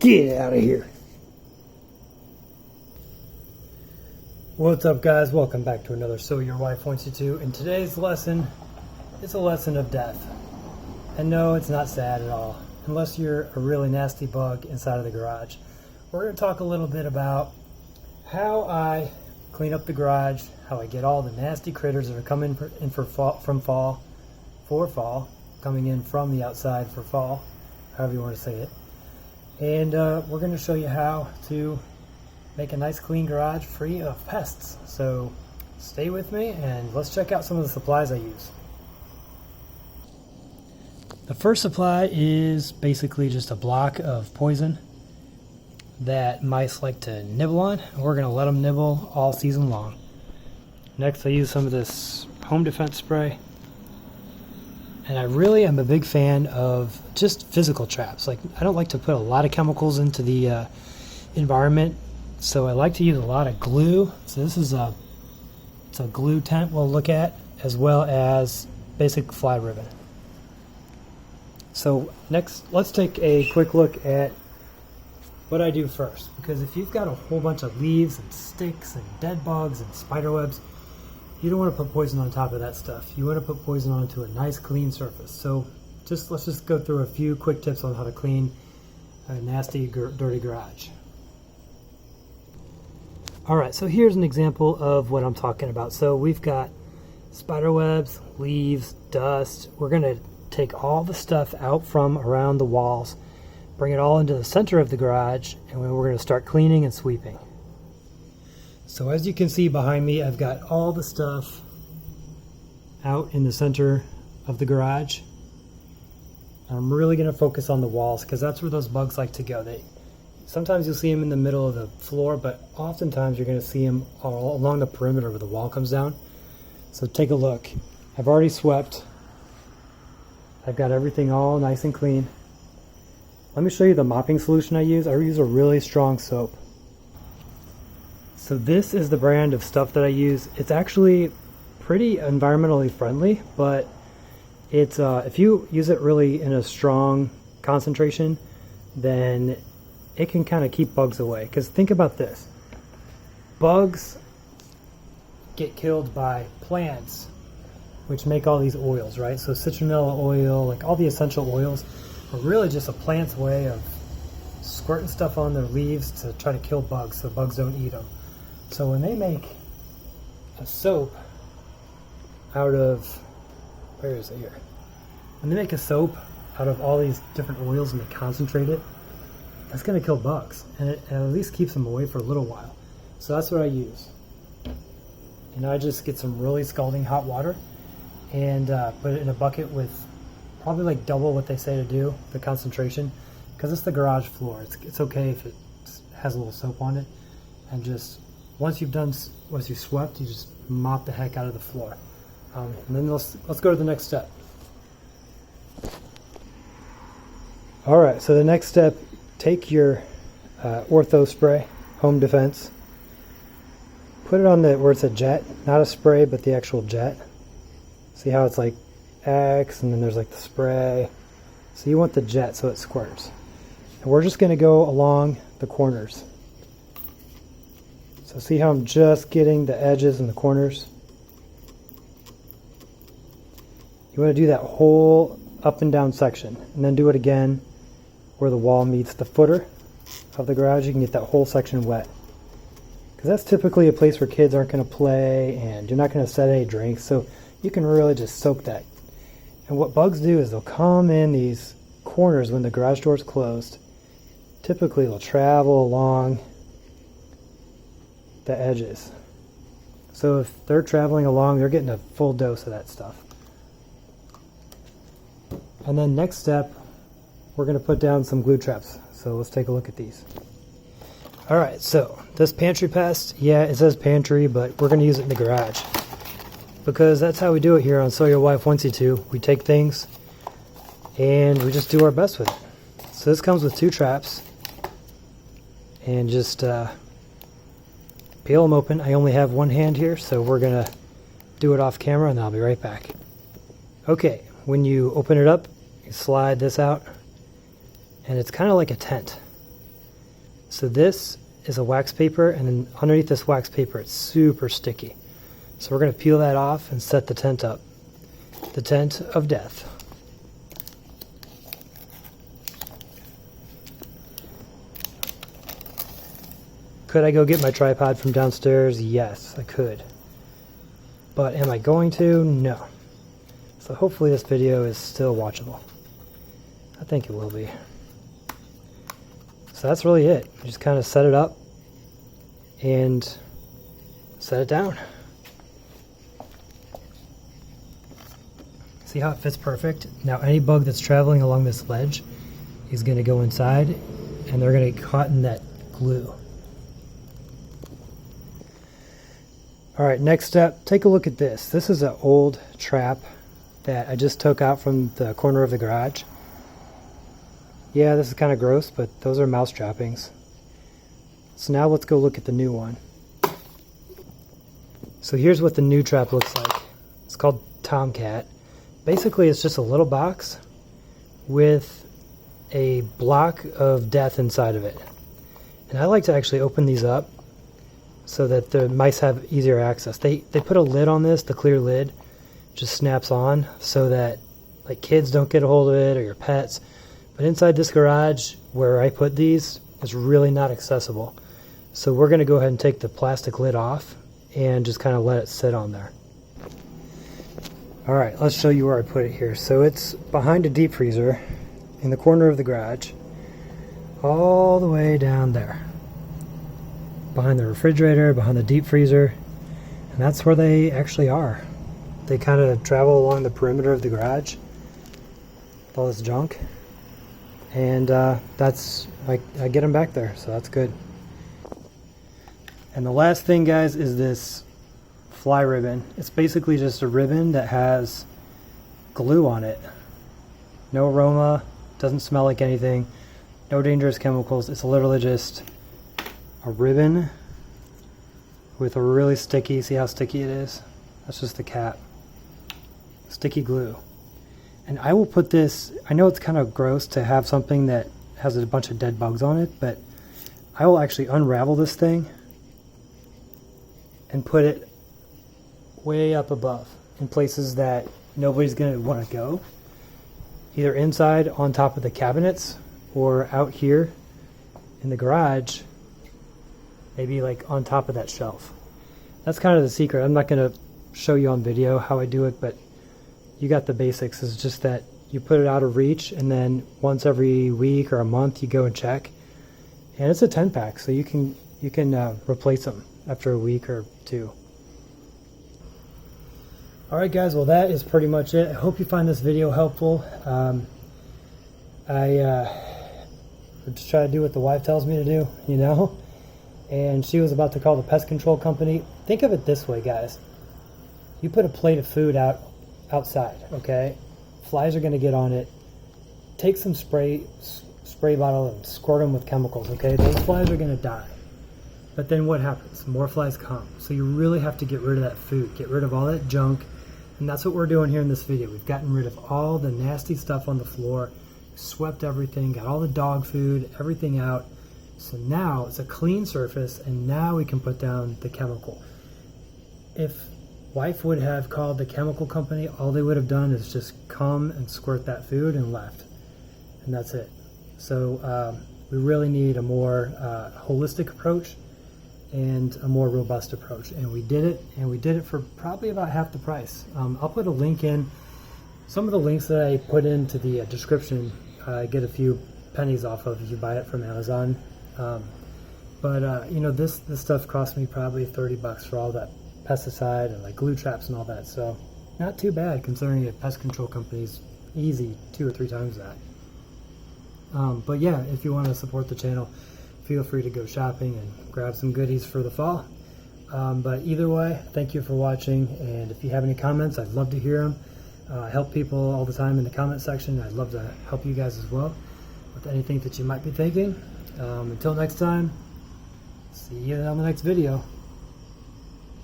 Get out of here. What's up, guys? Welcome back to another So Your Wife Wants You To. And today's lesson is a lesson of death. And no, it's not sad at all, unless you're a really nasty bug inside of the garage. We're going to talk a little bit about how I clean up the garage, how I get all the nasty critters that are coming in for fall, coming in from the outside for fall, however you want to say it. And we're going to show you how to make a nice clean garage free of pests. So stay with me and let's check out some of the supplies I use. The first supply is basically just a block of poison that mice like to nibble on. We're going to let them nibble all season long. Next, I use some of this home defense spray. And I really am a big fan of just physical traps. Like, I don't like to put a lot of chemicals into the environment, so I like to use a lot of glue. So this is a glue tent we'll look at, as well as basic fly ribbon. So next, let's take a quick look at what I do first, because if you've got a whole bunch of leaves and sticks and dead bugs and spider webs, you don't want to put poison on top of that stuff. You want to put poison onto a nice clean surface. So let's just go through a few quick tips on how to clean a nasty, dirty garage. Alright, so here's an example of what I'm talking about. So we've got spider webs, leaves, dust. We're going to take all the stuff out from around the walls, bring it all into the center of the garage, and we're going to start cleaning and sweeping. So as you can see behind me, I've got all the stuff out in the center of the garage. I'm really going to focus on the walls because that's where those bugs like to go. Sometimes you'll see them in the middle of the floor, but oftentimes you're going to see them all along the perimeter where the wall comes down. So take a look. I've already swept. I've got everything all nice and clean. Let me show you the mopping solution I use. I use a really strong soap. So this is the brand of stuff that I use. It's actually pretty environmentally friendly, but it's if you use it really in a strong concentration, then it can kind of keep bugs away. Because think about this. Bugs get killed by plants, which make all these oils, right? So citronella oil, like all the essential oils, are really just a plant's way of squirting stuff on their leaves to try to kill bugs so bugs don't eat them. So when they make a soap out of, where is it here? When they make a soap out of all these different oils and they concentrate it, that's going to kill bugs. And it at least keeps them away for a little while. So that's what I use. And I just get some really scalding hot water and put it in a bucket with probably like double what they say to do, the concentration, because it's the garage floor. It's okay if it has a little soap on it. And just once you've swept, you just mop the heck out of the floor. And then let's go to the next step. All right, so the next step, take your ortho spray, home defense, put it on where it's a jet, not a spray, but the actual jet. See how it's like X, and then there's like the spray. So you want the jet so it squirts. And we're just going to go along the corners. So see how I'm just getting the edges and the corners? You want to do that whole up and down section, and then do it again where the wall meets the footer of the garage. You can get that whole section wet, because that's typically a place where kids aren't going to play and you're not going to set any drinks, so you can really just soak that. And what bugs do is they'll come in these corners when the garage door is closed. Typically they'll travel along the edges. So if they're traveling along, they're getting a full dose of that stuff. And then next step, we're going to put down some glue traps. So let's take a look at these. Alright, so this pantry pest, yeah, it says pantry, but we're going to use it in the garage, because that's how we do it here on So Your Wife Wants You To. We take things and we just do our best with it. So this comes with 2 traps, and just peel them open. I only have one hand here, so we're going to do it off camera, and I'll be right back. Okay, when you open it up, you slide this out, and it's kind of like a tent. So this is a wax paper, and then underneath this wax paper it's super sticky. So we're going to peel that off and set the tent up. The tent of death. Could I go get my tripod from downstairs? Yes, I could. But am I going to? No. So hopefully this video is still watchable. I think it will be. So that's really it. You just kind of set it up and set it down. See how it fits perfect? Now any bug that's traveling along this ledge is going to go inside and they're going to get caught in that glue. Alright, next step, take a look at this. This is an old trap that I just took out from the corner of the garage. Yeah, this is kind of gross, but those are mouse trappings. So now let's go look at the new one. So here's what the new trap looks like. It's called Tomcat. Basically, it's just a little box with a block of death inside of it. And I like to actually open these up so that the mice have easier access. They put a lid on this, the clear lid just snaps on so that like kids don't get a hold of it or your pets. But inside this garage where I put these is really not accessible. So we're going to go ahead and take the plastic lid off and just kind of let it sit on there. Alright, let's show you where I put it here. So it's behind a deep freezer in the corner of the garage, all the way down there. Behind the refrigerator, behind the deep freezer, and that's where they actually are. They kind of travel along the perimeter of the garage with all this junk, and that's I get them back there, so that's good. And the last thing, guys, is this fly ribbon. It's basically just a ribbon that has glue on it. No aroma, doesn't smell like anything, no dangerous chemicals. It's literally just a ribbon with a really sticky, see how sticky it is? That's just the cap. Sticky glue. And I will put this, I know it's kind of gross to have something that has a bunch of dead bugs on it, but I will actually unravel this thing and put it way up above in places that nobody's going to want to go. Either inside on top of the cabinets or out here in the garage, maybe like on top of that shelf. That's kind of the secret. I'm not going to show you on video how I do it, but you got the basics. It's just that you put it out of reach, and then once every week or a month you go and check. And it's a 10-pack, so you can replace them after a week or two. Alright guys, well that is pretty much it. I hope you find this video helpful. I just try to do what the wife tells me to do, you know? And she was about to call the pest control company. Think of it this way, guys. You put a plate of food outside, okay? Flies are going to get on it. Take some spray bottle and squirt them with chemicals, okay? Those flies are going to die. But then what happens? More flies come. So you really have to get rid of that food. Get rid of all that junk. And that's what we're doing here in this video. We've gotten rid of all the nasty stuff on the floor. Swept everything. Got all the dog food. Everything out. So now it's a clean surface. And now we can put down the chemical. If wife would have called the chemical company, all they would have done is just come and squirt that food and left. And that's it. So we really need a more holistic approach and a more robust approach, and we did it for probably about half the price. I'll put a link in. Some of the links that I put into the description, get a few pennies off of if you buy it from Amazon. You know, this stuff cost me probably $30 for all that pesticide and like glue traps and all that, so not too bad considering a pest control company's easy 2 or 3 times that. But yeah, if you want to support the channel, feel free to go shopping and grab some goodies for the fall. But either way, thank you for watching, and if you have any comments, I'd love to hear them. I help people all the time in the comment section. I'd love to help you guys as well with anything that you might be thinking. Until next time, see you on the next video.